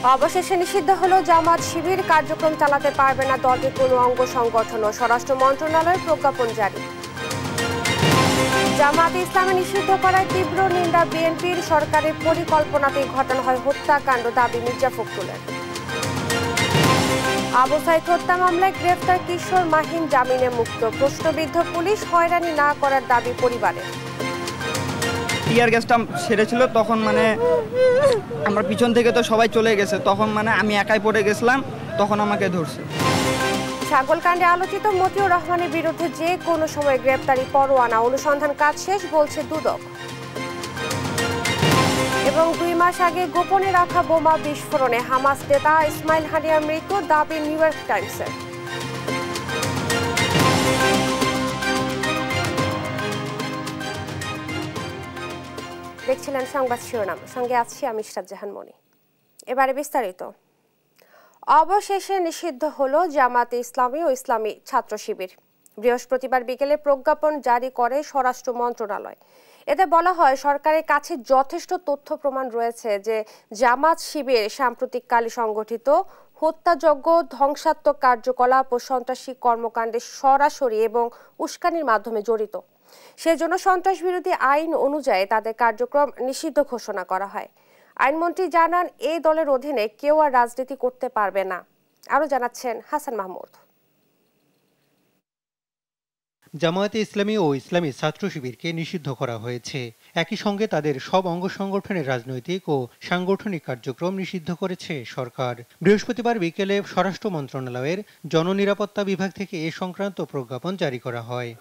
অবশেষে নিষিদ্ধ হলো জামাত শিবির, কার্যক্রম চালাতে পারবে না দলটির কোনো অঙ্গ সংগঠন। স্বরাষ্ট্র মন্ত্রণালয়ের প্রজ্ঞাপন জারি। জামাত ইসলামী নিষিদ্ধ করায় তীব্র নিন্দা বিএনপির, সরকারের পরিকল্পনাতেই ঘটানো হয় হত্যাকাণ্ড, দাবি মির্জা ফখরুলের। আবু সাইদ হত্যা মামলায় গ্রেফতার কিশোর মাহিন জামিনে মুক্ত, প্রশ্নবিদ্ধ পুলিশ, হয়রানি না করার দাবি পরিবারের। টিয়ার গ্যাসটা সেরেছিল তখন আমার পিছন থেকে তো সবাই চলে গেছে, তখন আমি একাই পড়ে গেছিলাম, তখন আমাকে ধরছে। ছাগলকাণ্ডে আলোচিত মতিউর রহমানের বিরুদ্ধে যে কোনো সময় গ্রেপ্তারি পরোয়ানা, অনুসন্ধান কাজ শেষ বলছে দুদক। এবং 2 মাস আগে গোপনে রাখা বোমা বিস্ফোরণে হামাস নেতা ইসমাইল হানিয়ার মৃত্যু, দাবি নিউ ইয়র্ক টাইমসের। দেখছিলেন সংবাদ শিরোনাম, সঙ্গে আছি আমি ইশরাত জাহান মনি। এবারে বিস্তারিত। অবশেষে নিষিদ্ধ হলো জামাতে ইসলামী ও ইসলামী ছাত্র শিবির। বৃহস্পতিবার বিকেলে প্রজ্ঞাপন জারি করে স্বরাষ্ট্র মন্ত্রণালয়। এতে বলা হয়, সরকারের কাছে যথেষ্ট তথ্য প্রমাণ রয়েছে যে জামাত শিবির সাম্প্রতিককালে সংগঠিত হত্যাযজ্ঞ, ধ্বংসাত্মক কার্যকলাপ ও সন্ত্রাসী কর্মকাণ্ডে সরাসরি এবং উস্কানির মাধ্যমে জড়িত। সেজন্য সন্ত্রাস বিরোধী আইন অনুযায়ী তাদের কার্যক্রম নিষিদ্ধ ঘোষণা করা হয়। আইনমন্ত্রী জানান, এই দলের অধীনে কেউ আর রাজনীতি করতে পারবে না। আরো জানাচ্ছেন হাসান মাহমুদ। জামায়াতে ইসলামী ও ইসলামী ছাত্র শিবিরকে নিষিদ্ধ করা হয়েছে। একই সঙ্গে তাদের সব অঙ্গ সংগঠনের রাজনৈতিক ও সাংগঠনিক কার্যক্রম নিষিদ্ধ করেছে সরকার। বৃহস্পতিবার বিকেলে স্বরাষ্ট্র মন্ত্রণালয়ের জননিরাপত্তা বিভাগ থেকে এ সংক্রান্ত প্রজ্ঞাপন জারি করা হয়।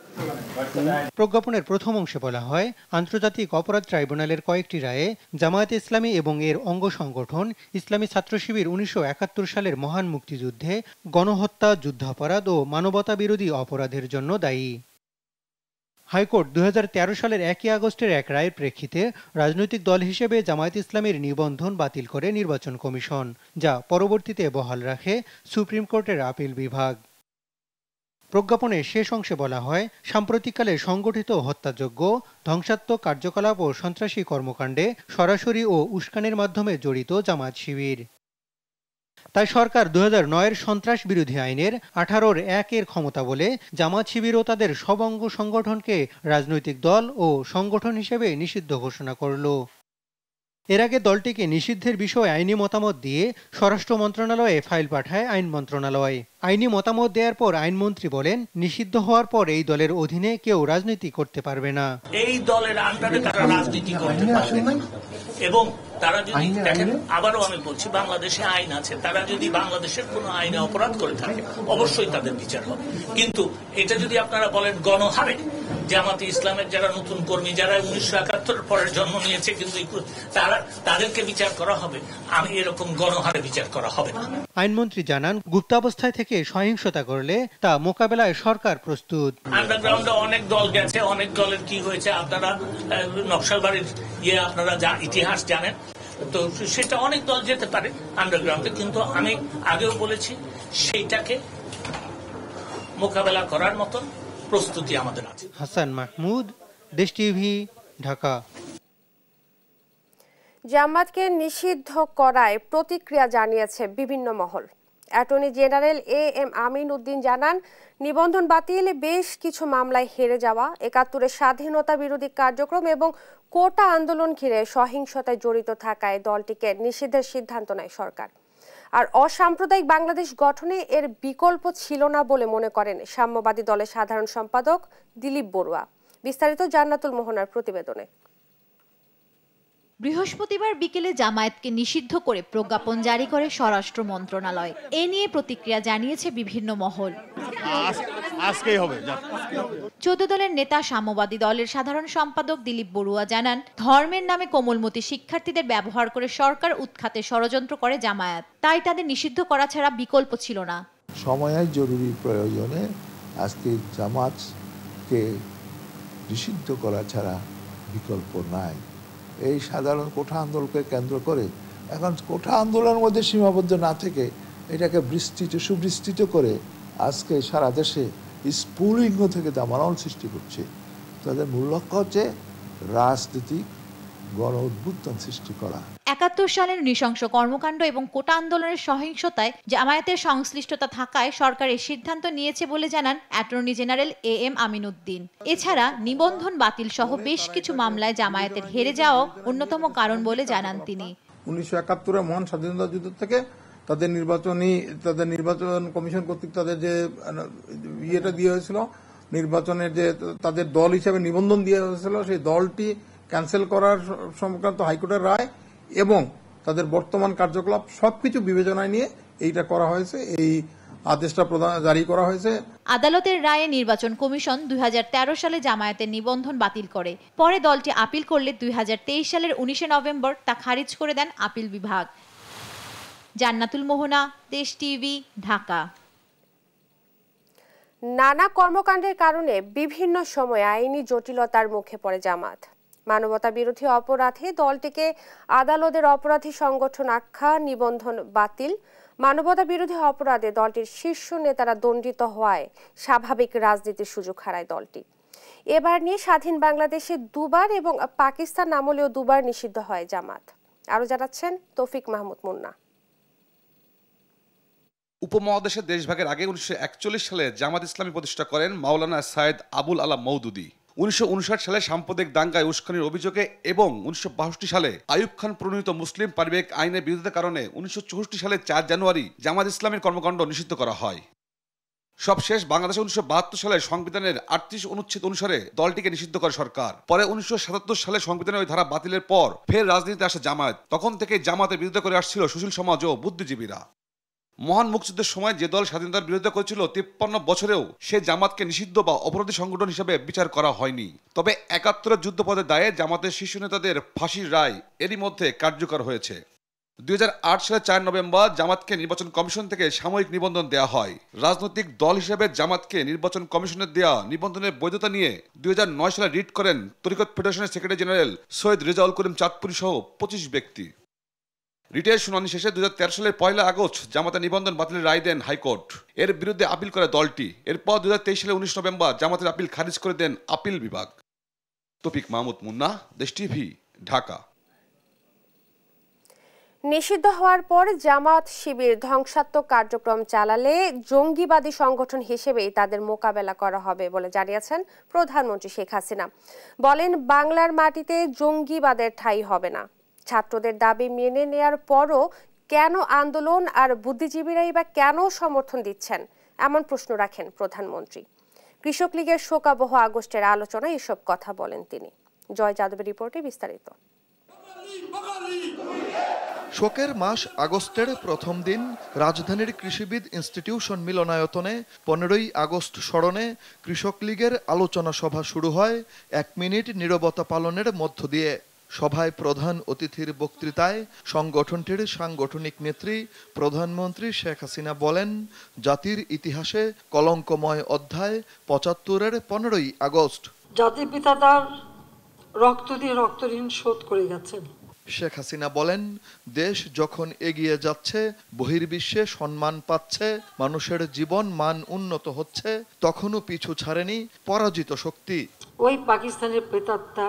প্রজ্ঞাপনের প্রথম অংশে বলা হয়, আন্তর্জাতিক অপরাধ ট্রাইব্যুনালের কয়েকটি রায়ে জামায়াতে ইসলামী এবং এর অঙ্গ সংগঠন ইসলামী ছাত্র শিবির 1971 সালের মহান মুক্তিযুদ্ধে গণহত্যা, যুদ্ধাপরাধ ও মানবতা বিরোধী অপরাধের জন্য দায়ী। হাইকোর্ট 2013 সালের 1 আগস্টের এক রায়ের প্রেক্ষিতে রাজনৈতিক দল হিসেবে জামায়াত ইসলামীর নিবন্ধন বাতিল করে নির্বাচন কমিশন, যা পরবর্তীতে বহাল রাখে সুপ্রিম কোর্টের আপিল বিভাগ। প্রজ্ঞাপনের শেষ অংশে বলা হয়, সাম্প্রতিককালে সংগঠিত হত্যাযজ্ঞ, ধ্বংসাত্মক কার্যকলাপ ও সন্ত্রাসী কর্মকাণ্ডে সরাসরি ও উস্কানির মাধ্যমে জড়িত জামায়াত শিবির। তাই সরকার 2009-এর সন্ত্রাস বিরোধী আইনের 18(1)-এর ক্ষমতা বলে জামাত শিবির ও তাদের সব অঙ্গ সংগঠনকে রাজনৈতিক দল ও সংগঠন হিসেবে নিষিদ্ধ ঘোষণা করল। এর আগে দলটিকে নিষিদ্ধের বিষয়ে আইনি মতামত দিয়ে স্বরাষ্ট্র মন্ত্রণালয়ে ফাইল পাঠায় আইন মন্ত্রণালয়। আইনি মতামত দেওয়ার পর আইনমন্ত্রী বলেন, নিষিদ্ধ হওয়ার পর এই দলের অধীনে কেউ রাজনীতি করতে পারবে না। এই দলের আন্ডারে তারা রাজনীতি করতে পারবে না। এবং তারা যদি দেখেন, আবারও আমি বলছি, বাংলাদেশে আইন আছে, তারা যদি বাংলাদেশের কোনো আইনে অপরাধ করে থাকে অবশ্যই তাদের বিচার হবে। কিন্তু এটা যদি আপনারা বলেন গণহারে, জামাতে ইসলামের যারা নতুন কর্মী, যারা 1971 পরের জন্ম নিয়েছে, কিন্তু তাদেরকে বিচার করা হবে, আমি এরকম গণহারে বিচার করা হবে না। আইনমন্ত্রী জানান, গুপ্তাবস্থায় থেকে সহিংসতা করলে তা মোকাবেলায় সরকার প্রস্তুত। আন্ডারগ্রাউন্ডে অনেক দল গেছে, অনেক দলের কি হয়েছে আপনারা নকশালবাড়ির আপনারা যা ইতিহাস জানেন, তো সেটা অনেক দল যেতে পারে আন্ডারগ্রাউন্ডে, কিন্তু আমি আগেও বলেছি সেইটাকে মোকাবেলা করার মতন প্রস্তুতি আমাদের আছে। হাসান মাহমুদ, দেশ টিভি, ঢাকা। জামাতকে নিষিদ্ধ করায় প্রতিক্রিয়া জানিয়েছে বিভিন্ন মহল। Attorney general AM Amin Uddin জানান, নিবন্ধন বাতিল, বেশ কিছু মামলায় হেরে যাওয়া, 71-এর স্বাধীনতা বিরোধী কার্যক্রম এবং কোটা আন্দোলন ঘিরে সহিংসতায় জড়িত থাকায় দলটিকে নিষিদ্ধের সিদ্ধান্ত নেয় সরকার। আর অসাম্প্রদায়িক বাংলাদেশ গঠনে এর বিকল্প ছিল না বলে মনে করেন সাম্যবাদী দলের সাধারণ সম্পাদক দিলীপ বড়ুয়া। বিস্তারিত জান্নাতুল মোহনার প্রতিবেদনে। বৃহস্পতিবার বিকেলে জামায়াতকে নিষিদ্ধ করে প্রজ্ঞাপন জারি করে স্বরাষ্ট্র মন্ত্রণালয়। এ নিয়ে প্রতিক্রিয়া জানিয়েছে বিভিন্ন মহল। আজকেই হবে। 14 দলের নেতা সাম্যবাদী দলের সাধারণ সম্পাদক দিলীপ বড়ুয়া জানান, ধর্মের নামে কোমলমতি শিক্ষার্থীদের ব্যবহার করে সরকার উৎখাতে ষড়যন্ত্র করে জামায়াত, তাই তাদের নিষিদ্ধ করা ছাড়া বিকল্প ছিল না। সময়ের জরুরি প্রয়োজনে আজকে জামাতকে নিষিদ্ধ করা ছাড়া বিকল্প নাই। এই সাধারণ কোঠা আন্দোলনকে কেন্দ্র করে এখন কোঠা আন্দোলনের মধ্যে সীমাবদ্ধ না থেকে এটাকে সুবিস্তৃত করে আজকে সারা দেশে স্ফুলিঙ্গ থেকে দামানল সৃষ্টি করছে। তাদের মূল লক্ষ্য হচ্ছে রাজনীতিক গণ উদ্বুত্থান সৃষ্টি করা। ৭১ সালের নৃশংস কর্মকাণ্ড এবং কোটা আন্দোলনের সহিংসতায় জামায়াতের সংশ্লিষ্টতা থাকায় সরকার এই সিদ্ধান্ত নিয়েছে বলে জানান attorney general AM Amin Uddin. এছাড়া নিবন্ধন বাতিল সহ বেশ কিছু মামলায় জামায়াতের হেরে যাওয়াও অন্যতম কারণ বলে জানান তিনি। ১৯৭১-এর মহান স্বাধীনতা যুদ্ধ থেকে তাদের নির্বাচন কমিশন কর্তৃক তাদের যে ইয়েটা দিয়ে হয়েছিল, নির্বাচনের যে তাদের দল হিসেবে নিবন্ধন দেওয়া হয়েছিল, সেই দলটি ক্যান্সেল করার সংক্রান্ত হাইকোর্টের রায় এবং তাদের বর্তমান কার্যকলাপ সবকিছু বিবেচনায় নিয়ে এইটা করা হয়েছে, এই আদেশটা জারি করা হয়েছে। আদালতের রায়ে নির্বাচন কমিশন ২০১৩ সালে জামায়াতের নিবন্ধন বাতিল করে। পরে দলটি আপিল করলে ২০২৩ সালের ১৯ নভেম্বর তা খারিজ করে দেন আপিল বিভাগ। জান্নাতুল মোহনা, দেশ টিভি, ঢাকা। নানা কর্মকাণ্ডের কারণে বিভিন্ন সময় আইনি জটিলতার মুখে পড়ে জামাত। মানবতা বিরোধী অপরাধে দলটিকে আদালতের অপরাধী সংগঠন আখ্যা, নিবন্ধন বাতিল, মানবতা বিরোধী অপরাধে দলটির শীর্ষ নেতারা দণ্ডিত হওয়ায় স্বাভাবিক রাজনীতির সুযোগ হারায় দলটি। এবার নিয়ে স্বাধীন বাংলাদেশে দুবার এবং পাকিস্তান আমলেও দুবার নিষিদ্ধ হয় জামাত। আরো জানাচ্ছেন তৌফিক মাহমুদ মুন্না। উপমহাদেশের দেশভাগের আগে ১৯৪১ সালে জামাত ইসলামী প্রতিষ্ঠা করেন মাওলানা সাইদ আবুল আলা মওদুদী। ১৯৫৯ সালে সাম্প্রদায়িক দাঙ্গায় উস্কানির অভিযোগে এবং ১৯৬২ সালে আইয়ুব খান প্রণীত মুসলিম পারিবারিক আইনের বিরোধিতার কারণে ১৯৬৪ সালে ৪ জানুয়ারি জামাত ইসলামীর কর্মকাণ্ড নিষিদ্ধ করা হয়। সবশেষ বাংলাদেশে ১৯৭২ সালে সংবিধানের ৩৮ অনুচ্ছেদ অনুসারে দলটিকে নিষিদ্ধ করে সরকার। পরে ১৯৭৭ সালে সংবিধানের ওই ধারা বাতিলের পর ফের রাজনীতিতে আসে জামায়াত। তখন থেকে জামাতের বিরোধিতা করে আসছিল সুশীল সমাজ ও বুদ্ধিজীবীরা। মহান মুক্তিযুদ্ধের সময় যে দল স্বাধীনতার বিরোধিতা করেছিল ৫৩ বছরেও সে জামাতকে নিষিদ্ধ বা অপরাধী সংগঠন হিসেবে বিচার করা হয়নি। তবে ৭১-এর যুদ্ধপথের দায়ে জামাতের শীর্ষ নেতাদের ফাঁসির রায় এরই মধ্যে কার্যকর হয়েছে। ২০০৮ সালের ৪ নভেম্বর জামাতকে নির্বাচন কমিশন থেকে সাময়িক নিবন্ধন দেওয়া হয়। রাজনৈতিক দল হিসেবে জামাতকে নির্বাচন কমিশনের দেওয়া নিবন্ধনের বৈধতা নিয়ে ২০০৯ সালে রিট করেন তরিকত ফেডারেশনের সেক্রেটারি জেনারেল সৈয়দ রেজাউল করিম চাঁদপুরী সহ ২৫ ব্যক্তি। রিটের শুনানি শেষে ২০১৩ সালের ১ আগস্ট জামাতের নিবন্ধন বাতিলের রায় দেন হাইকোর্ট। এর বিরুদ্ধে আপিল করে দলটি। এরপর ২০২৩ সালের ১৯ নভেম্বর জামাতের আপিল খারিজ করে দেন আপিল বিভাগ। তৌফিক মাহমুদ মুন্না, দেশ টিভি, ঢাকা। নিষিদ্ধ হওয়ার পর জামাত শিবির ধ্বংসাত্মক কার্যক্রম চালালে জঙ্গিবাদী সংগঠন হিসেবেই তাদের মোকাবেলা করা হবে বলে জানিয়েছেন প্রধানমন্ত্রী শেখ হাসিনা। বলেন, বাংলার মাটিতে জঙ্গিবাদের ঠাঁই হবে না। ছাত্রদের দাবি মেনে নেয়ার পরও কেন আন্দোলন আর বুদ্ধিজীবীরাই বা কেন সমর্থন দিচ্ছেন, এমন প্রশ্ন রাখেন প্রধানমন্ত্রী। কৃষক লীগের শোকাবহ আগস্টের আলোচনায় এসব কথা বলেন তিনি। জয় যাদবের রিপোর্টে বিস্তারিত। শোকের মাস আগস্টের প্রথম দিন রাজধানীর কৃষিবিদ ইনস্টিটিউশন মিলনায়তনে 15ই আগস্ট স্মরণে কৃষক লীগের আলোচনা সভা শুরু হয় 1 মিনিট নীরবতা পালনের মধ্য দিয়ে। সভায় প্রধান অতিথির বক্তৃতায় সংগঠনটির সাংগঠনিক নেত্রী প্রধানমন্ত্রী শেখ হাসিনা বলেন, জাতির ইতিহাসে কলঙ্কময় অধ্যায় ৭৫-এর 15ই আগস্ট। জাতির পিতা তার রক্ত দিয়ে রক্তঋণ শোধ করে গেছেন। শেখ হাসিনা বলেন, দেশ যখন এগিয়ে যাচ্ছে, বহির্বিশ্বে সম্মান পাচ্ছে, মানুষের জীবন মান উন্নত হচ্ছে, তখনও পিছু ছাড়েনি পরাজিত শক্তি। ওই পাকিস্তানের প্রেতাত্মা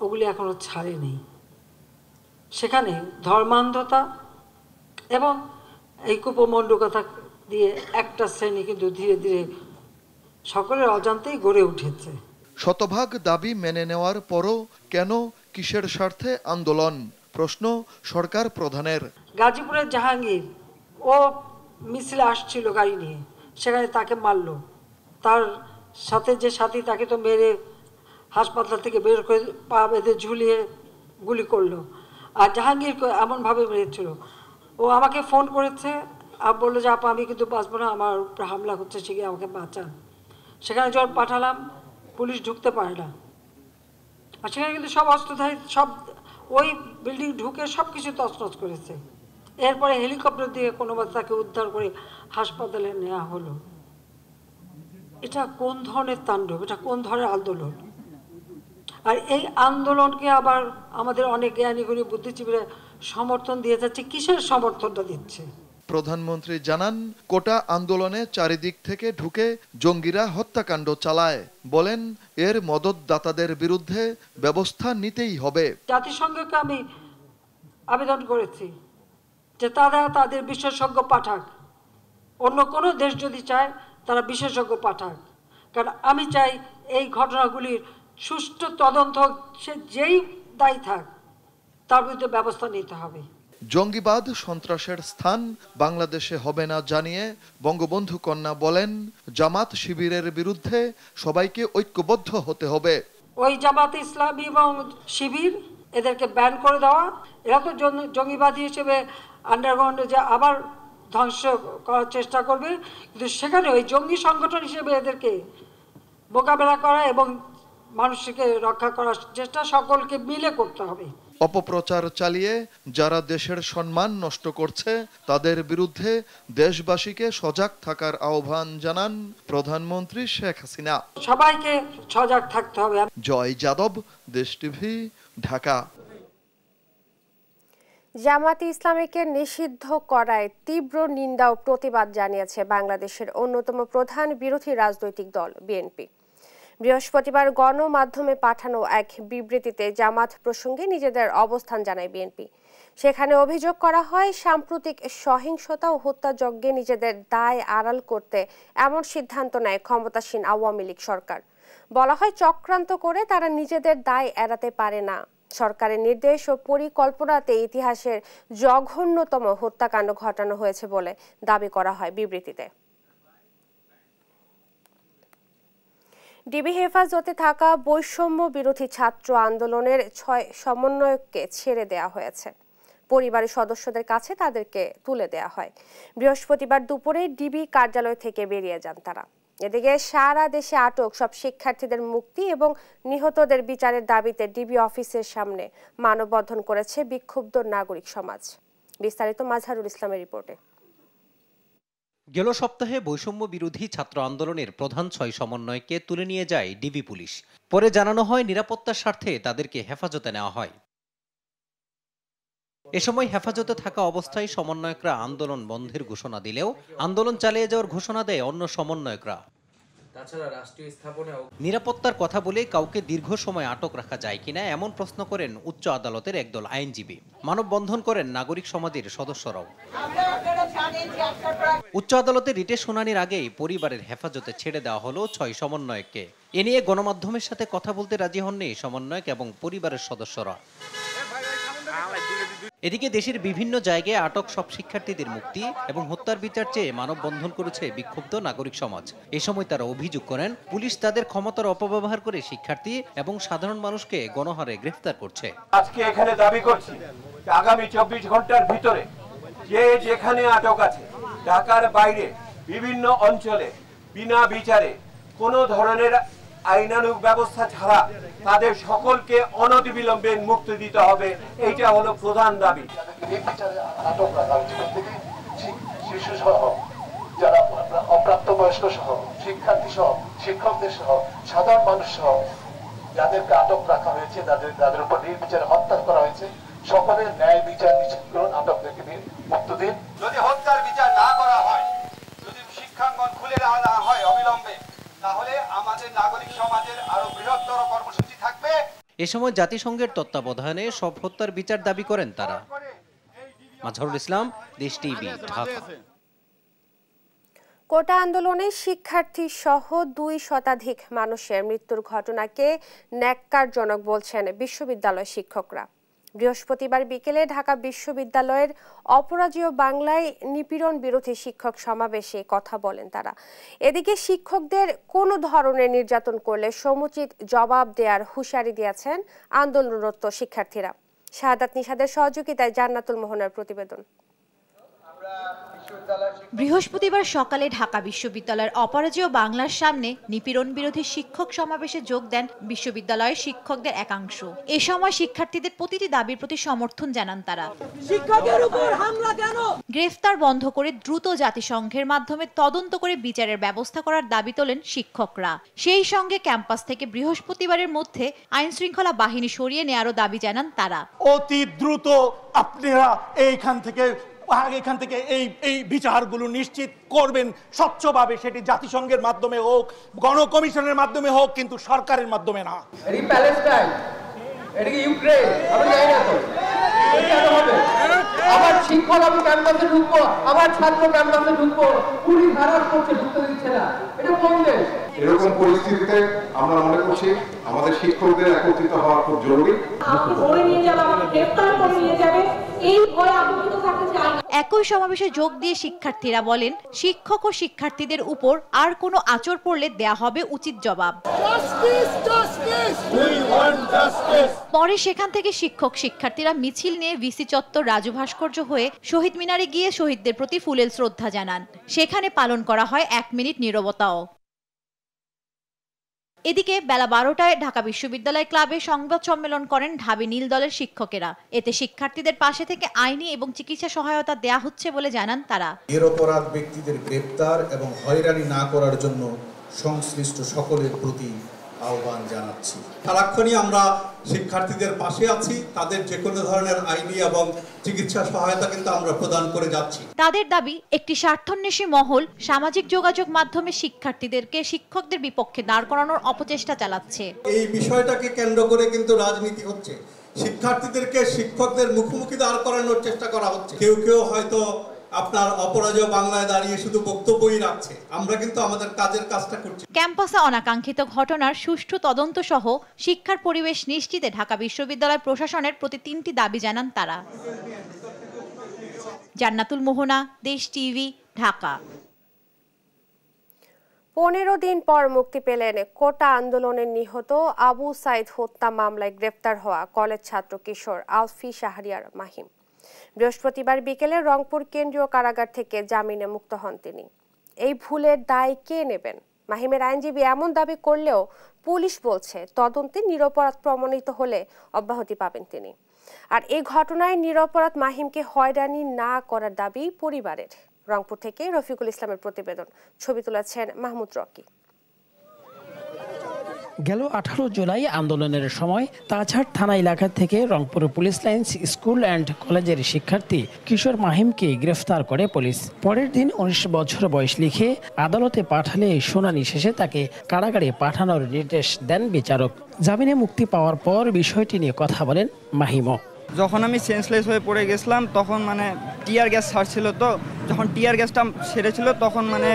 ওগুলি এখনো ছাড়েনি। সেখানে ধর্মান্ধতা এবং এই কুপমণ্ডকতা দিয়ে একটা শ্রেণী কিন্তু ধীরে ধীরে সকলের অজান্তেই গড়ে উঠেছে। শতভাগ দাবি মেনে নেওয়ার পরও কেন, কিসের স্বার্থে আন্দোলন? প্রশ্ন সরকার প্রধানের। গাজীপুরের জাহাঙ্গীর ও মিছিলে আসছিল গাড়ি নিয়ে, সেখানে তাকে মারল। তার সাথে যে সাথী তাকে তো মেরে হাসপাতাল থেকে বের করে পা বেঁধে ঝুলিয়ে গুলি করলো। আর জাহাঙ্গীরকে এমনভাবে মেরেছিল, ও আমাকে ফোন করেছে আর বললো যে আপা আমি কিন্তু বাঁচবো না, আমার উপরে হামলা হচ্ছে, সেখানে আমাকে বাঁচান। সেখানে যখন পাঠালাম, পুলিশ ঢুকতে পারে না। আর সেখানে কিন্তু সব অস্ত্রধারী সব ওই বিল্ডিং ঢুকে সব কিছু তছনছ করেছে। এরপরে হেলিকপ্টার দিয়ে কোনোভাবে তাকে উদ্ধার করে হাসপাতালে নেওয়া হলো। এটা কোন ধরনের তাণ্ডব, এটা কোন ধরনের আন্দোলন? আর এই আন্দোলনকে আবার আমাদের অনেক জ্ঞানী গুণী বুদ্ধিজীবীরা সমর্থন দিয়ে যাচ্ছে। কিসের সমর্থনটা দিচ্ছে? প্রধানমন্ত্রী জানান, কোটা আন্দোলনে চারিদিক থেকে ঢুকে জঙ্গিরা হত্যাকাণ্ড চালায়। বলেন, এর মদতদাতাদের বিরুদ্ধে ব্যবস্থা নিতেই হবে। জাতিসংঘকে আমি আবেদন করেছি যে তারা তাদের বিশেষজ্ঞ পাঠাক, অন্য কোনো দেশ যদি চায় তারা বিশেষজ্ঞ পাঠাক, কারণ আমি চাই এই ঘটনাগুলির সুষ্ঠু তদন্ত, সে যেই দায়ী থাক তার বিরুদ্ধে ব্যবস্থা নিতে হবে। জঙ্গিবাদ সন্ত্রাসের স্থান বাংলাদেশে হবে না জানিয়ে বঙ্গবন্ধু কন্যা বলেন, জামাত শিবিরের বিরুদ্ধে সবাইকে ঐক্যবদ্ধ হতে হবে। ওই জামাতে ইসলামী এবং শিবির এদেরকে ব্যান করে দেওয়া, এরা তো জঙ্গিবাদী হিসেবে আন্ডারগ্রাউন্ডে যে আবার ধ্বংস করার চেষ্টা করবে, কিন্তু সেখানে ওই জঙ্গি সংগঠন হিসেবে এদেরকে মোকাবেলা করা এবং মানুষকে রক্ষা করার চেষ্টা সকলকে মিলে করতে হবে। অপপ্রচার চালিয়ে যারা দেশের সম্মান নষ্ট করছে তাদের বিরুদ্ধে দেশবাসীকে সজাগ থাকার আহ্বান জানান প্রধানমন্ত্রী শেখ হাসিনা। সবাইকে সজাগ থাকতে হবে। জয় যাদব, দেশ টিভি, ঢাকা। জামাতে ইসলামীকে নিষিদ্ধ করায় তীব্র নিন্দা ও প্রতিবাদ জানিয়েছে বাংলাদেশের অন্যতম প্রধান বিরোধী রাজনৈতিক দল বিএনপি। বৃহস্পতিবার গণমাধ্যমে পাঠানো এক বিবৃতিতে জামাত প্রসঙ্গে নিজেদের অবস্থান জানায় বিএনপি। সেখানে অভিযোগ করা হয়, সাম্প্রতিক সহিংসতা ও হত্যাযজ্ঞে নিজেদের দায় আড়াল করতে এমন সিদ্ধান্ত নেয় ক্ষমতাসীন আওয়ামী লীগ সরকার। বলা হয়, চক্রান্ত করে তারা নিজেদের দায় এড়াতে পারে না। সরকারের নির্দেশ ও পরিকল্পনাতে ইতিহাসের জঘন্যতম হত্যাকাণ্ড ঘটানো হয়েছে বলে দাবি করা হয় বিবৃতিতে। ডিবি হেফাজতে থাকা বৈষম্য বিরোধী ছাত্র আন্দোলনের 6 সমন্বয়ককে ছেড়ে দেওয়া হয়েছে। পরিবারের সদস্যদের কাছে তাদেরকে তুলে দেওয়া হয়। বৃহস্পতিবার দুপুরে ডিবি কার্যালয় থেকে বেরিয়ে যান তারা। এদিকে সারা দেশে আটক সব শিক্ষার্থীদের মুক্তি এবং নিহতদের বিচারের দাবিতে ডিবি অফিসের সামনে মানববন্ধন করেছে বিক্ষুব্ধ নাগরিক সমাজ। বিস্তারিত মাজহারুল ইসলামের রিপোর্টে। গেল সপ্তাহে বৈষম্য বিরোধী ছাত্র আন্দোলনের প্রধান 6 সমন্বয়কে তুলে নিয়ে যায় ডিবি পুলিশ। পরে জানানো হয়, নিরাপত্তার স্বার্থে তাদেরকে হেফাজতে নেওয়া হয়। এ সময় হেফাজতে থাকা অবস্থায় সমন্বয়করা আন্দোলন বন্ধের ঘোষণা দিলেও আন্দোলন চালিয়ে যাওয়ার ঘোষণা দেয় অন্য সমন্বয়করা। নিরাপত্তার কথা বলে কাউকে দীর্ঘ সময় আটক রাখা যায় কিনা এমন প্রশ্ন করেন উচ্চ আদালতের একদল আইনজীবী। মানববন্ধন করেন নাগরিক সমাজের সদস্যরাও। উচ্চ আদালতে রিটের শুনানির আগেই পরিবারের হেফাজতে ছেড়ে দেওয়া হলো 6 সমন্বয়ককে। এ নিয়ে গণমাধ্যমের সাথে কথা বলতে রাজি হননি সমন্বয়ক এবং পরিবারের সদস্যরা। এদিকে দেশের বিভিন্ন জায়গায় আটক সব শিক্ষার্থীদের মুক্তি এবং হত্যার বিচার চেয়ে মানববন্ধন করেছে বিক্ষুব্ধ নাগরিক সমাজ। এ সময় তারা অভিযোগ করেন, পুলিশ তাদের ক্ষমতার অপব্যবহার করে শিক্ষার্থী এবং সাধারণ মানুষকে গণহারে গ্রেফতার করছে। আজকে এখানে দাবি করছি, আগামী 24 ঘন্টার ভিতরে যে যেখানে আটক আছে, ঢাকার বাইরে বিভিন্ন অঞ্চলে বিনা বিচারে কোনো ধরনের আইনানুগ ব্যবস্থা ছাড়া তাদের সকলকে অনতিবিলম্বে মুক্তি দিতে হবে। এইটা হলো প্রধান দাবি। শিশু সহ, যারা অপ্রাপ্তবয়স্ক সহ, শিক্ষার্থী সহ, শিক্ষকদের সহ, সাধারণ মানুষ সহ যাদেরকে আটক রাখা হয়েছে, তাদের উপর নির্বিচারে হত্যা করা হয়েছে, সকলের ন্যায় বিচার নিশ্চিত করুন, আটকদেরকে মুক্ত দিন। যদি হত্যার বিচার না করা হয়, যদি শিক্ষাঙ্গন খুলে না হয় অবিলম্বে, তাহলে আমাদের নাগরিক সমাজের আরো বৃহত্তর কর্মসূচি থাকবে। এ সময় জাতিসংঘের তত্ত্বাবধানে সব হত্যার বিচার দাবি করেন তারা। মাজহারুল ইসলাম, দেশ টিভি, ঢাকা। কোটা আন্দোলনে শিক্ষার্থী সহ 2 শতাধিক মানুষের মৃত্যুর ঘটনাকে ন্যাক্কারজনক বলছেন বিশ্ববিদ্যালয় শিক্ষকরা। বৃহস্পতিবার বিকেলে ঢাকা বিশ্ববিদ্যালয়ের অপরাজেয় বাংলায় নিপীড়ন বিরোধী শিক্ষক সমাবেশে কথা বলেন তারা। এদিকে শিক্ষকদের কোনো ধরনের নির্যাতন করলে সমুচিত জবাব দেওয়ার হুঁশিয়ারি দিয়েছেন আন্দোলনরত শিক্ষার্থীরা। শাহাদাত নিশাদের সহযোগিতায় জান্নাতুল মোহনের প্রতিবেদন। বৃহস্পতিবার সকালে ঢাকা বিশ্ববিদ্যালয়ের অপরাজেয় বাংলার সামনে নিপীড়ন বিরোধী শিক্ষক সমাবেশে যোগ দেন বিশ্ববিদ্যালয়ের শিক্ষকদের একাংশ। এ সময় শিক্ষার্থীদের প্রতিটি দাবির প্রতি সমর্থন জানান তারা। শিক্ষকের উপর হামলা কেন? গ্রেফতার বন্ধ করে দ্রুত জাতিসংঘের মাধ্যমে তদন্ত করে বিচারের ব্যবস্থা করার দাবি তোলেন শিক্ষকরা। সেই সঙ্গে ক্যাম্পাস থেকে বৃহস্পতিবারের মধ্যে আইন শৃঙ্খলা বাহিনী সরিয়ে নেওয়ারও দাবি জানান তারা। অতি দ্রুত আপনারা এইখান থেকে এখান থেকে এই বিচারগুলো নিশ্চিত করবেন স্বচ্ছভাবে, সেটি জাতিসংঘের মাধ্যমে হোক, গণকমিশনের মাধ্যমে হোক, কিন্তু সরকারের মাধ্যমে না। আমার শিক্ষক আমি ক্যাম্পাসে ঢুকবো, আমার ছাত্র ক্যাম্পাসে ঢুকবো, পুলিশ হ্যারাস করছে, ঢুকতে দিচ্ছে না। এটা কোন দেশ? এরকম পরিস্থিতিতে আমরা মনে করছি আমাদের শিক্ষকদের একত্রিত হওয়া খুব জরুরি। একই সমাবেশে যোগ দিয়ে শিক্ষার্থীরা বলেন, শিক্ষক ও শিক্ষার্থীদের উপর আর কোনো আঁচড় পড়লে দেয়া হবে উচিত জবাব। পরে সেখান থেকে শিক্ষক শিক্ষার্থীরা মিছিল নিয়ে ভিসি চত্বর, রাজু ভাস্কর্য হয়ে শহীদ মিনারে গিয়ে শহীদদের প্রতি ফুলেল শ্রদ্ধা জানান। সেখানে পালন করা হয় 1 মিনিট নীরবতাও। এদিকে বেলা 12টায় ঢাকা বিশ্ববিদ্যালয় ক্লাবে সংবাদ সম্মেলন করেন ঢাবি নীল দলের শিক্ষকেরা। এতে শিক্ষার্থীদের পাশে থেকে আইনি এবং চিকিৎসা সহায়তা দেয়া হচ্ছে বলে জানান তারা। নিরপরাধ ব্যক্তিদের গ্রেপ্তার এবং হয়রানি না করার জন্য সংশ্লিষ্ট সকলের প্রতি আহ্বান জানাচ্ছি। সারাক্ষণই আমরা শিক্ষার্থীদের পাশে আছি, তাদের যে কোনো ধরনের আইনি এবং চিকিৎসা সহায়তা কিন্তু আমরা প্রদান করে যাচ্ছি। তাদের দাবি, একটি স্বার্থান্বেষী মহল সামাজিক যোগাযোগ মাধ্যমে শিক্ষার্থীদেরকে শিক্ষকদের বিপক্ষে দাঁড় করানোর অপচেষ্টা চালাচ্ছে। এই বিষয়টাকে কেন্দ্র করে কিন্তু রাজনীতি হচ্ছে, শিক্ষার্থীদেরকে শিক্ষকদের মুখোমুখি দাঁড় করানোর চেষ্টা করা হচ্ছে। কেউ কেউ হয়তো আপনার অপরাজয় বাংলায় দাঁড়িয়ে শুধু বক্তব্যই রাখছে, আমরা কিন্তু আমাদের কাজের কাজটা করছি। ক্যাম্পাসে অনাকাঙ্ক্ষিত ঘটনার সুষ্ঠু তদন্ত সহ শিক্ষার পরিবেশ নিশ্চিতে ঢাকা বিশ্ববিদ্যালয় প্রশাসনের প্রতি 3টি দাবি জানান তারা। জান্নাতুল মোহনা, দেশ টিভি, ঢাকা। 15 দিন পর মুক্তি পেলেন কোটা আন্দোলনে নিহত আবু সাইদ হত্যা মামলায় গ্রেফতার হওয়া কলেজ ছাত্র কিশোর আলফি শাহরিয়ার মাহিম। বৃহস্পতিবার বিকেলে রংপুর কেন্দ্রীয় কারাগার থেকে জামিনে মুক্ত হন তিনি। এই ভুলের দায় কে নেবেন? মাহিমের আইনজীবী এমন দাবি করলেও পুলিশ বলছে তদন্তে নিরপরাধ প্রমাণিত হলে অব্যাহতি পাবেন তিনি। আর এই ঘটনায় নিরপরাধ মাহিমকে হয়রানি না করার দাবি পরিবারের। রংপুর থেকে রফিকুল ইসলামের প্রতিবেদন, ছবি তুলেছেন মাহমুদ রকি। গেল 18 জুলাই আন্দোলনের সময় তাজহাট থানা এলাকা থেকে Rangpur police lines school and কলেজের শিক্ষার্থী কিশোর মাহিমকে গ্রেফতার করে পুলিশ। পরের দিন 19 বছর বয়স লিখে আদালতে পাঠালে শুনানি শেষে তাকে কারাগারে পাঠানোর নির্দেশ দেন বিচারক। জামিনে মুক্তি পাওয়ার পর বিষয়টি নিয়ে কথা বলেন মাহিমও। যখন আমি সেন্সলেস হয়ে পড়ে গেছিলাম তখন মানে টিয়ার গ্যাস ছাড়ছিল, তো যখন টিয়ার গ্যাসটা ছেড়েছিল তখন মানে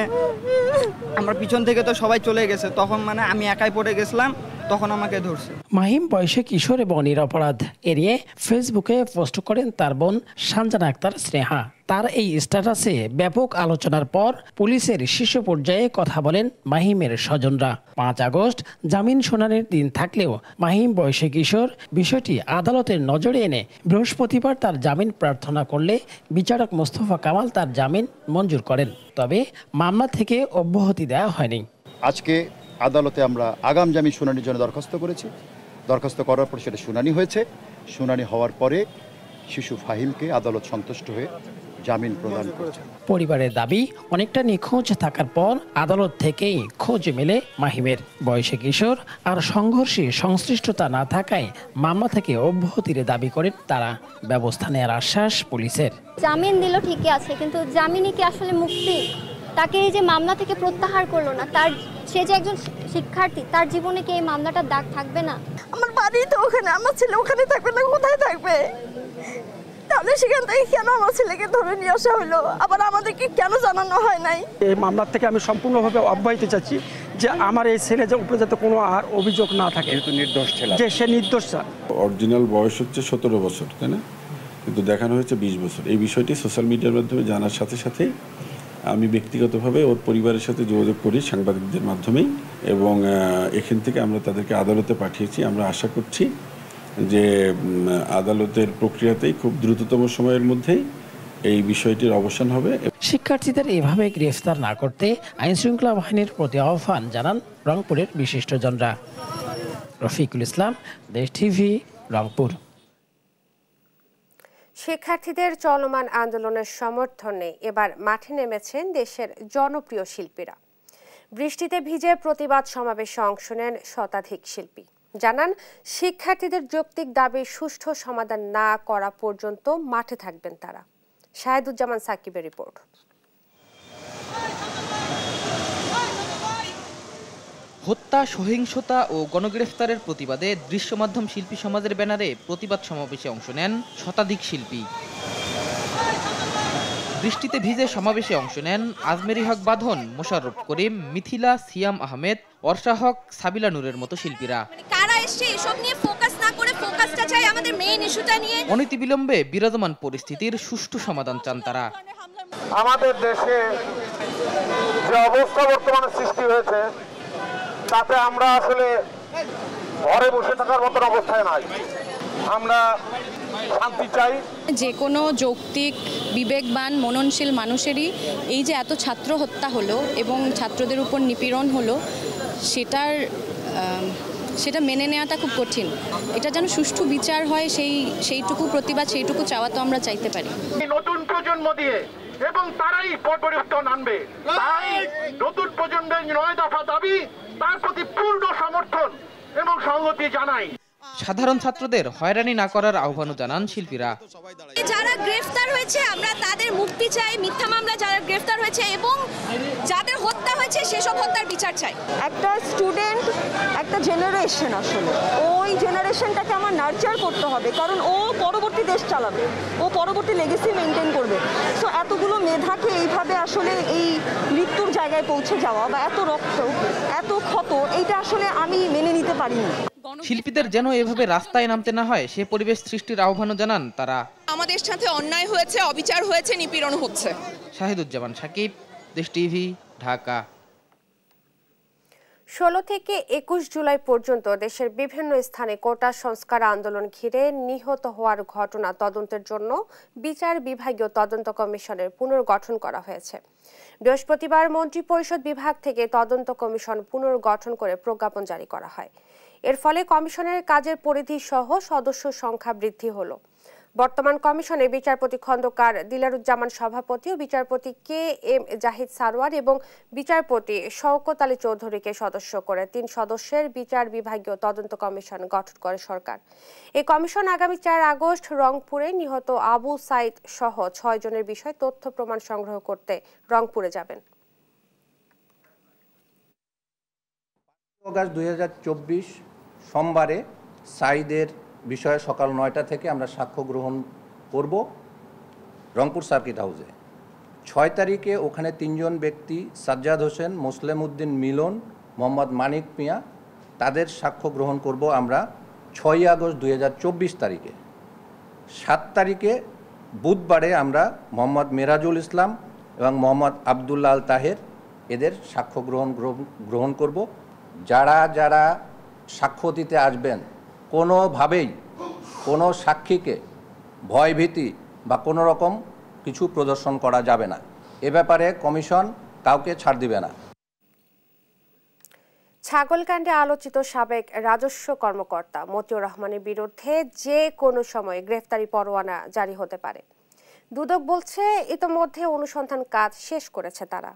আমার পিছন থেকে তো সবাই চলে গেছে, তখন মানে আমি একাই পড়ে গেছিলাম, তখন আমাকে ধরছে। মাহিম বয়সে কিশোর এবং নিরপরাধ এড়িয়ে ফেসবুকে পোস্ট করেন তার বোন সানজানা আক্তার স্নেহা। তার এই স্ট্যাটাসে ব্যাপক আলোচনার পর পুলিশের শীর্ষ পর্যায়ে কথা বলেন মাহিমের স্বজনরা। 5 আগস্ট জামিন শুনানির দিন থাকলেও মাহিম বয়সে কিশোর বিষয়টি আদালতের নজরে এনে বৃহস্পতিবার তার জামিন প্রার্থনা করলে বিচারক মোস্তফা কামাল তার জামিন মঞ্জুর করেন। তবে মামলা থেকে অব্যাহতি দেওয়া হয়নি। আজকে আদালতে আমরা আগাম জামিন শুনানির জন্য দরখাস্ত করেছি। দরখাস্ত করার পর সেটা শুনানি হয়েছে। শুনানি হওয়ার পরে শিশু ফাহিলকে আদালত সন্তুষ্ট হয়ে জামিন প্রদান করেছে। পরিবারের দাবি, অনেকটা নিখোঁজ থাকার পর আদালত থেকেই খোঁজ মেলে মাহিমের। বয়সে কিশোর আর সংঘর্ষে সংশ্লিষ্টতা না থাকায় মামলা থেকে অব্যাহতির দাবি করেন তারা। ব্যবস্থা নেওয়ার আশ্বাস পুলিশের। জামিন দিল ঠিকই আছে, কিন্তু জামিনে কি আসলে মুক্তি? তাকে এই যে মামলা থেকে প্রত্যাহার করলো না, তার সে যে একজন শিক্ষার্থী, তার জীবনে কি এই মামলাটার দাগ থাকবে না? আমার বাড়ি তো ওখানে, আমার ছেলে ওখানে থাকবে না, কোথায় থাকবে? তাহলে সেখান থেকে কেন আমার ছেলেকে ধরে নিয়ে আসা হলো? আবার আমাদেরকে কেন জানানো হয় নাই? এই মামলা থেকে আমি সম্পূর্ণভাবে অব্যাহতি চাচ্ছি যে আমার এই ছেলে যে উপরে যাতে কোনো আর অভিযোগ না থাকে, নির্দোষ ছিল, যে সে নির্দোষ। অরিজিনাল বয়স হচ্ছে 17 বছর, তাই না? কিন্তু দেখানো হয়েছে 20 বছর। এই বিষয়টি সোশ্যাল মিডিয়ার মাধ্যমে জানার সাথে সাথে আমি ব্যক্তিগতভাবে ওর পরিবারের সাথে যোগাযোগ করি সাংবাদিকদের মাধ্যমেই, এবং এখান থেকে আমরা তাদেরকে আদালতে পাঠিয়েছি। আমরা আশা করছি যে আদালতের প্রক্রিয়াতেই খুব দ্রুততম সময়ের মধ্যেই এই বিষয়টির অবসান হবে। শিক্ষার্থীদের এভাবে গ্রেফতার না করতে আইনশৃঙ্খলা বাহিনীর প্রতি আহ্বান জানান রংপুরের বিশিষ্টজনরা। রফিকুল ইসলাম, দেশ টিভি, রংপুর। শিক্ষার্থীদের চলমান আন্দোলনের সমর্থনে এবার মাঠে নেমেছেন দেশের জনপ্রিয় শিল্পীরা। বৃষ্টিতে ভিজে প্রতিবাদ সমাবেশে অংশ নেন শতাধিক শিল্পী। জানান, শিক্ষার্থীদের যৌক্তিক দাবির সুষ্ঠু সমাধান না করা পর্যন্ত মাঠে থাকবেন তারা। শাহেদুজ্জামান সাকিবের রিপোর্ট। হত্যা, সহিংসতা ও গণগ্রেফতারের প্রতিবাদে দৃশ্য মাধ্যম শিল্পী সমাজের ব্যানারে প্রতিবাদ সমাবেশে অংশ নেন শতাধিক শিল্পী। বৃষ্টিতে ভিজে সমাবেশে অংশ নেন আজমেরি হক বাঁধন, মোশাররফ করিম, মিথিলা, সিয়াম আহমেদ, অর্ষা হক, সাবিলা নূরের মতো শিল্পীরা। কারা এসে এসব নিয়ে ফোকাস না করে ফোকাসটা চাই আমাদের মেইন ইস্যুটা নিয়ে। অনতিবিলম্বে বিরাজমান পরিস্থিতির সুষ্ঠু সমাধান চান তারা। আমাদের দেশে যে অবস্থা বর্তমানে সৃষ্টি হয়েছে তাতে আমরা আসলে ঘরে বসে থাকার মতন অবস্থায় নাই। আমরা শান্তি চাই। যে কোনো যৌক্তিক, বিবেকবান, মননশীল মানুষেরই এই যে এত ছাত্র হত্যা হলো এবং ছাত্রদের উপর নিপীড়ন হলো সেটা মেনে নেওয়াটা খুব কঠিন। এটা যেন সুষ্ঠু বিচার হয় সেইটুকু প্রতিবাদ, সেইটুকু চাওয়া তো আমরা চাইতে পারি। নতুন প্রজন্ম দিয়ে এবং তারাই পরিবর্তন আনবে। তাই নতুন প্রজন্মের 9 দফা দাবি, তার প্রতি পূর্ণ সমর্থন এবং সংহতি জানাই। সাধারণ ছাত্রদের হয়রানি না করার আহ্বানও জানান শিল্পীরা। যারা গ্রেফতার হয়েছে আমরা তাদের মুক্তি চাই, মিথ্যা মামলা যারা গ্রেফতার হয়েছে এবং যাদের হত্যা হয়েছে সেসব হত্যার বিচার চাই। একটা স্টুডেন্ট, একটা জেনারেশন, আসলে ওই জেনারেশনটাকে আমার নার্চার করতে হবে, কারণ ও পরবর্তী দেশ চালাবে, ও পরবর্তী লেগেসি মেনটেন করবে। সো এতগুলো মেধাকে এইভাবে আসলে এই মৃত্যুর জায়গায় পৌঁছে যাওয়া বা এত রক্ত, এত ক্ষত, এইটা আসলে আমি মেনে নিতে পারিনি। শিল্পীদের যেন এভাবে রাস্তায় নামতে না হয় সে পরিবেশ সৃষ্টির আহ্বানও জানান তারা। আমাদের সাথে অন্যায় হয়েছে, অবিচার হয়েছে, নিপীড়ন হচ্ছে। শাহেদুজ্জামান সাকিব, দেশ টিভি, ঢাকা। 16 থেকে 21 জুলাই পর্যন্ত দেশের বিভিন্ন স্থানে কোটা সংস্কার আন্দোলন ঘিরে নিহত হওয়ার ঘটনা তদন্তের জন্য বিচার বিভাগীয় তদন্ত কমিশনের পুনর্গঠন করা হয়েছে। বৃহস্পতিবার মন্ত্রিপরিষদ বিভাগ থেকে তদন্ত কমিশন পুনর্গঠন করে প্রজ্ঞাপন জারি করা হয়। এর ফলে কমিশনের কাজের পরিধি সহ সদস্য সংখ্যা বৃদ্ধি হলো। বর্তমান কমিশনে বিচারপতি খন্দকার দিলারুজ্জামান সভাপতি ও বিচারপতি কে এম জাহিদ সারোয়ার এবং বিচারপতি শওকত আলী চৌধুরীকে সদস্য করে 3 সদস্যের বিচার বিভাগীয় তদন্ত কমিশন গঠন করে সরকার। এই কমিশন আগামী 4 আগস্ট রংপুরে নিহত আবু সাইদ সহ 6 জনের বিষয়ে তথ্য প্রমাণ সংগ্রহ করতে রংপুরে যাবেন। আগস্ট 2024 সোমবারে সাইদের বিষয়ে সকাল 9টা থেকে আমরা সাক্ষ্য গ্রহণ করব রংপুর সার্কিট হাউসে। 6 তারিখে ওখানে 3 জন ব্যক্তি, সাজ্জাদ হোসেন, মুসলিম উদ্দিন মিলন, মোহাম্মদ মানিক মিয়া, তাদের সাক্ষ্য গ্রহণ করব আমরা 6 আগস্ট 2024 তারিখে। 7 তারিখে বুধবারে আমরা মোহাম্মদ মেরাজুল ইসলাম এবং মোহাম্মদ আবদুল্লাহ আল তাহের এদের সাক্ষ্য গ্রহণ করব। যারা যারা সাক্ষ্য দিতে আসবেন কোনোভাবেই কোনো সাক্ষীকে ভয়ভীতি বা কোনো রকম কিছু প্রদর্শন করা যাবে না। এ ব্যাপারে কমিশন কাউকে ছাড় দিবে না। ছাগলকাণ্ডে আলোচিত সাবেক রাজস্ব কর্মকর্তা মতিউর রহমানের বিরুদ্ধে যে কোনো সময় গ্রেফতারি পরোয়ানা জারি হতে পারে। দুদক বলছে ইতোমধ্যে অনুসন্ধান কাজ শেষ করেছে তারা।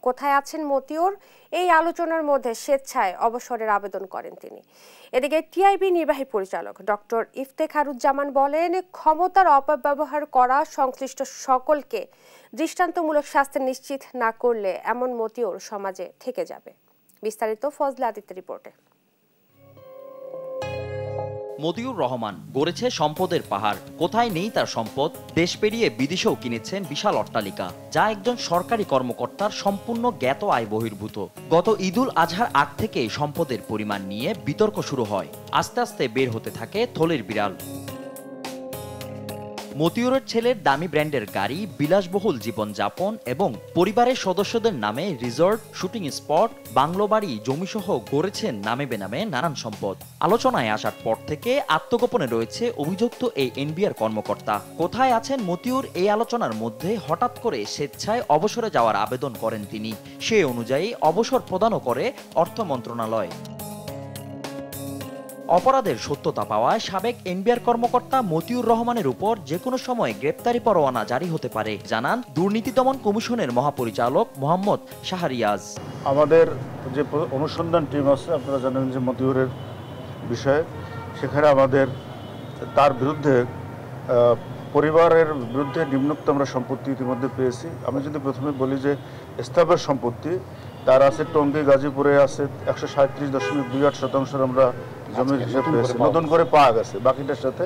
কোথায় আছেন মতিউর, এই আলোচনার মধ্যে স্বেচ্ছায় অবসরের আবেদন করেন তিনি। এদিকে টিআইবি নির্বাহী পরিচালক ডক্টর ইফতেখারুজ্জামান বলেন, ক্ষমতার অপব্যবহার করা সংশ্লিষ্ট সকলকে দৃষ্টান্তমূলক শাস্তি নিশ্চিত না করলে এমন মতিউর সমাজে থেকে যাবে। বিস্তারিত ফজলে আদিত্যের রিপোর্টে। মতিউর রহমান গড়েছে সম্পদের পাহাড়, কোথায় নেই তার সম্পদ। দেশ পেরিয়ে বিদেশেও কিনেছেন বিশাল অট্টালিকা, যা একজন সরকারি কর্মকর্তার সম্পূর্ণ জ্ঞাত আয় বহির্ভূত। গত ঈদুল আজহার আগ থেকে সম্পদের পরিমাণ নিয়ে বিতর্ক শুরু হয়। আস্তে আস্তে বের হতে থাকে থলের বিড়াল। মতিউরের ছেলের দামি ব্র্যান্ডের গাড়ি, বিলাসবহুল জীবনযাপন এবং পরিবারের সদস্যদের নামে রিসর্ট, শুটিং স্পট, বাংলো বাড়ি, জমিসহ গড়েছেন নামে বেনামে নানান সম্পদ। আলোচনায় আসার পর থেকে আত্মগোপনে রয়েছে অভিযুক্ত এই এনবিআর কর্মকর্তা। কোথায় আছেন মতিউর, এই আলোচনার মধ্যে হঠাৎ করে স্বেচ্ছায় অবসরে যাওয়ার আবেদন করেন তিনি। সে অনুযায়ী অবসর প্রদানও করে অর্থ মন্ত্রণালয়। অপরাধের সত্যতা পাওয়ায় সাবেক এনবিআর কর্মকর্তা মতিউর রহমানের উপর যে কোনো সময় গ্রেপ্তারি পরোয়ানা জারি হতে পারে, জানান দুর্নীতি দমন কমিশনের মহাপরিচালক মোহাম্মদ শাহরিয়াজ। আমাদের যে অনুসন্ধান টিম আছে, আপনারা জানেন যে মতিউরের বিষয়ে, সেখানে আমাদের তার বিরুদ্ধে পরিবারের বিরুদ্ধে নিম্নোক্ত আমরা সম্পত্তি ইতিমধ্যে পেয়েছি। আমি যদি প্রথমে বলি যে স্থাবর সম্পত্তি তার আছে টঙ্গী গাজীপুরে আছে 137.28% আমরা জমির হিসাব পেয়েছি, নতুন করে পাওয়া গেছে বাকিটার সাথে।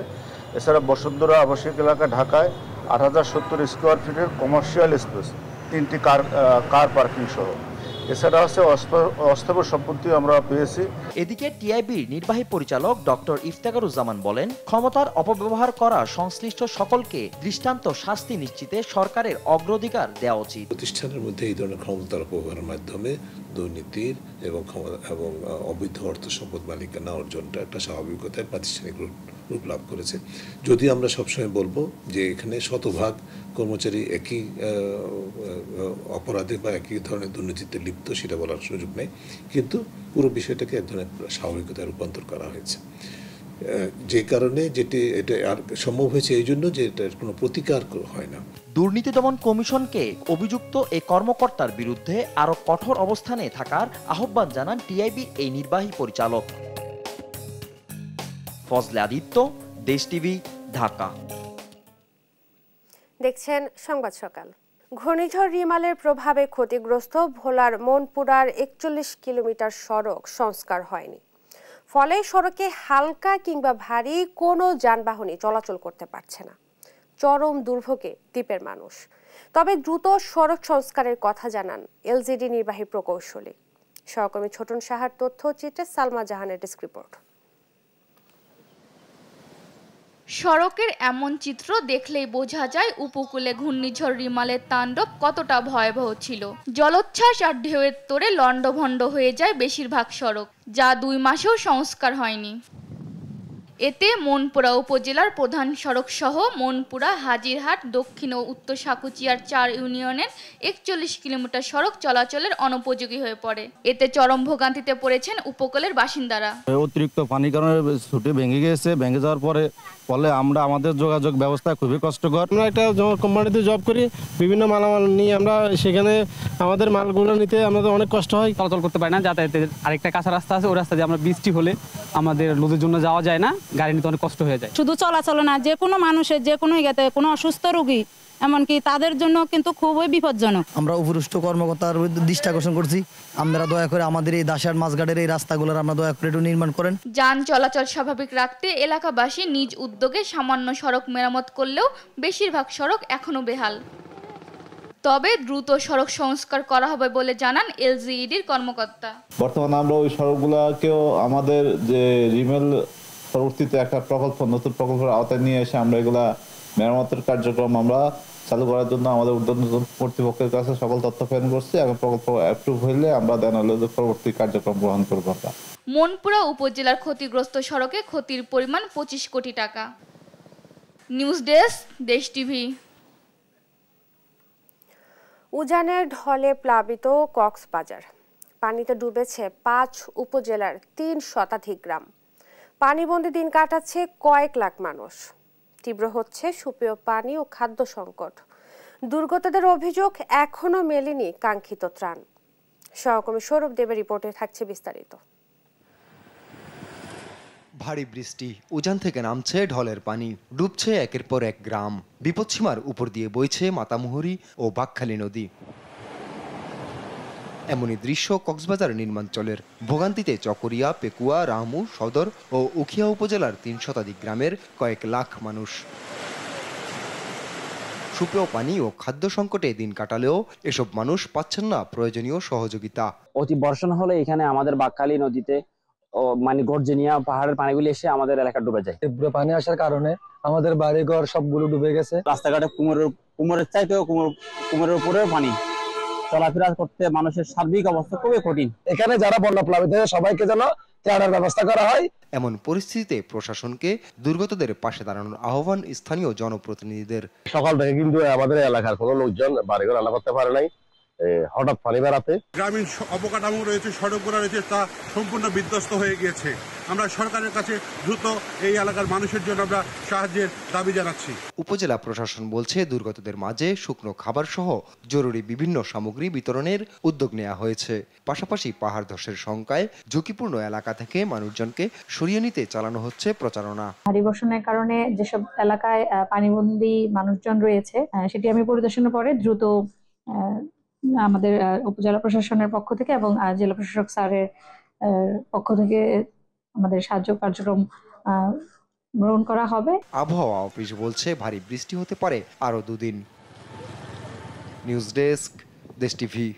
এছাড়া বসুন্ধরা আবাসিক এলাকা ঢাকায় 8070 স্কোয়ার ফিটের কমার্শিয়াল স্পেস, 3টি কার পার্কিং সহ। এছাড়া আছে অস্থাবর সম্পত্তি আমরা পেয়েছি। এদিকে টিআইবির নির্বাহী পরিচালক ডক্টর ইফতেখারুজ্জামান বলেন, ক্ষমতার অপব্যবহার করা সংশ্লিষ্ট সকলকে দৃষ্টান্ত শাস্তি নিশ্চিতে সরকারের অগ্রাধিকার দেওয়া উচিত। প্রতিষ্ঠানের মধ্যে এই ধরনের ক্ষমতার অপব্যবহারের মাধ্যমে দুর্নীতির এবং অবৈধ অর্থ সম্পদ মালিকানা অর্জনটা একটা স্বাভাবিকতায় প্রাতিষ্ঠানিক রূপ লাভ করেছে। যদি আমরা সবসময় বলবো যে এখানে শতভাগ কর্মচারী একই অপরাধে বা একই ধরনের দুর্নীতিতে লিপ্ত, সেটা বলার সুযোগ নেই, কিন্তু পুরো বিষয়টাকে এক ধরনের স্বাভাবিকতায় রূপান্তর করা হয়েছে। যে কারণে এটা আর সম্ভব হয়েছে এই জন্য যে এটার কোনো প্রতিকার হয় না। দুর্নীতি দমন কমিশনকে অভিযুক্ত এই কর্মকর্তার বিরুদ্ধে আরো কঠোর অবস্থানে থাকার আহ্বান জানান টিআইবির এই নির্বাহী পরিচালক। ফজলে আদিত্য, দেশ টিভি, ঢাকা। দেখছেন সংবাদ সকাল। ঘূর্ণিঝড় রিমালের প্রভাবে ক্ষতিগ্রস্ত ভোলার মনপুরার 41 কিলোমিটার সড়ক সংস্কার হয়নি। ফলে সড়কে হালকা কিংবা ভারী কোনো যানবাহনই চলাচল করতে পারছে না। চরম দুর্ভোগে দ্বীপের মানুষ। তবে দ্রুত সড়ক সংস্কারের কথা জানান এলজিডি নির্বাহী প্রকৌশলী। সহকর্মী ছোটন সাহার তথ্যচিত্রে সালমা জাহানের ডেস্ক রিপোর্ট। সড়কের এমন চিত্র দেখলেই বোঝা যায় উপকূলে ঘূর্ণিঝড় রিমালের তাণ্ডব কতটা ভয়াবহ ছিল। জলোচ্ছ্বাস আর ঢেউয়ের তোড়ে লণ্ডভণ্ড হয়ে যায় বেশিরভাগ সড়ক, যা 2 মাসেও সংস্কার হয়নি। এতে মনপুরা উপজেলার প্রধান সড়ক সহ মনপুরা, হাজিরহাট, দক্ষিণ ও উত্তর সাকুচিয়ার 4 ইউনিয়নের 41 কিলোমিটার সড়ক চলাচলের অনুপযোগী হয়ে পড়ে। এতে চরম ভোগান্তিতে পড়েছেন উপকূলের বাসিন্দারা। অতিরিক্ত পানির কারণে ছুটি ভেঙে গেছে, ভেঙে যাওয়ার ফলে আমরা আমাদের যোগাযোগ ব্যবস্থা খুবই কষ্টকর। আমরা একটা কোম্পানিতে জব করি, বিভিন্ন মালামাল নিয়ে আমরা সেখানে আমাদের মালগুলো নিতে আমাদের অনেক কষ্ট হয়। চলাচল করতে পারি না, যাতায়াতের আরেকটা কাঁচা রাস্তা আছে, ওই রাস্তা দিয়ে আমরা বৃষ্টি হলে আমাদের লোদের জন্য যাওয়া যায় না, গাড়ি নিতে অনেক কষ্ট হয়ে যায়। শুধু চলাচল না, যে কোনো মানুষের যে কোনো জায়গাতে কোনো অসুস্থ রোগী এমনকি তাদের জন্য কিন্তু খুবই বিপজ্জনক। আমরা উপরুষ্ট কর্মকর্তার দৃষ্টি আকর্ষণ করছি, আপনারা দয়া করে আমাদের এই দাসার মাছঘাটের এই রাস্তাগুলো আমরা দয়া করে একটু নির্মাণ করেন। যান চলাচল স্বাভাবিক রাখতে এলাকাবাসী নিজ উদ্যোগে সামান্য সড়ক মেরামত করলেও বেশিরভাগ সড়ক এখনো বেহাল। তবে দ্রুত সড়ক সংস্কার করা হবে বলে জানান এলজিইডির কর্মকর্তা। বর্তমানে আমরা ওই সড়কগুলোকেও আমাদের যে রিমেল পরবর্তীতে একটা প্রকল্প, নতুন প্রকল্পের আওতায় নিয়ে এসে আমরা এগুলা মেরামতের কার্যক্রম আমরা চালু করার জন্য আমাদের উদ্যোগ কর্তৃপক্ষের কাছে সকল তথ্য প্রেরণ করছি এবং প্রকল্প অ্যাপ্রুভ হলে আমরা পরবর্তী কার্যক্রম গ্রহণ করব। মনপুরা উপজেলার ক্ষতিগ্রস্ত সড়কে ক্ষতির পরিমাণ 25 কোটি টাকা। নিউজ ডেস্ক, দেশ টিভি। উজানের ঢলে প্লাবিত কক্সবাজার। পানিতে ডুবেছে 5 উপজেলার 3 শতাধিক গ্রাম। পানিবন্দী দিন কাটাচ্ছে কয়েক লাখ মানুষ। তীব্র হচ্ছে সুপেয় পানি ও খাদ্য সংকট। দুর্গতদের অভিযোগ, এখনো মেলেনি কাঙ্ক্ষিত ত্রাণ। সহকর্মী সৌরভ দেবের রিপোর্টে থাকছে বিস্তারিত। ভারী বৃষ্টি, উজান থেকে নামছে ঢলের পানি, ডুবছে একের পর এক গ্রাম। বিপদসীমার উপর দিয়ে বইছে মাতামুহুরী ও বাকখালী নদী। এমনই দৃশ্য কক্সবাজার নির্মাঞ্চলের। ভোগান্তিতে চকরিয়া, পেকুয়া, রামু, সদর ও উখিয়া উপজেলার 3 শতাধিক গ্রামের কয়েক লাখ মানুষ। সুপেয় পানি ও খাদ্য সংকটে দিন কাটালেও এসব মানুষ পাচ্ছেন না প্রয়োজনীয় সহযোগিতা। অতি বর্ষণ হলে এখানে আমাদের বাকখালী নদীতে মানে গর্জনিয়া পাহাড়ের পানিগুলি এসে আমাদের এলাকা ডুবে যায়। তীব্র পানি আসার কারণে আমাদের বাড়িঘর সবগুলো ডুবে গেছে। রাস্তাঘাটে কুমোরের চাইতেও কুমোরের উপরেও পানি। চলাফেরা করতে মানুষের সার্বিক অবস্থা খুবই কঠিন। এখানে যারা বন্যা প্লাবিত সবাইকে যেন ত্রাণের ব্যবস্থা করা হয়। এমন পরিস্থিতিতে প্রশাসনকে দুর্গতদের পাশে দাঁড়ানোর আহ্বান স্থানীয় জনপ্রতিনিধিদের। সকাল থেকে কিন্তু আমাদের এলাকার কোনো লোকজন বাড়িঘর রান্না করতে পারে নাই হঠাৎ পানি বাড়াতে গ্রামীণ অবকাঠামো রয়েছে, সড়কগুলো রয়েছে, তা সম্পূর্ণ বিধ্বস্ত হয়ে গিয়েছে। আমরা সরকারের কাছে দ্রুত এই এলাকার মানুষের জন্য আমরা সাহায্যের দাবি জানাচ্ছি। উপজেলা প্রশাসন বলছে দুর্গতদের মাঝে শুকনো খাবার সহ জরুরি বিভিন্ন সামগ্রী বিতরণের উদ্যোগ নেওয়া হয়েছে। পাশাপাশি পাহাড় ধসের শঙ্কায় ঝুঁকিপূর্ণ এলাকা থেকে মানুষজনকে সরিয়ে নিতে চালানো হচ্ছে প্রচারণা। ভারী বর্ষণের কারণে যেসব এলাকায় পানিবন্দী মানুষজন রয়েছে সেটি আমি পরিদর্শনের পরে দ্রুত আমাদের উপজেলা প্রশাসনের পক্ষ থেকে এবং জেলা প্রশাসক স্যারের পক্ষ থেকে আমাদের সাহায্য কার্যক্রম গ্রহণ করা হবে। আবহাওয়া অফিস বলছে ভারী বৃষ্টি হতে পারে আরো 2 দিন। নিউজ ডেস্ক, দেশ টিভি।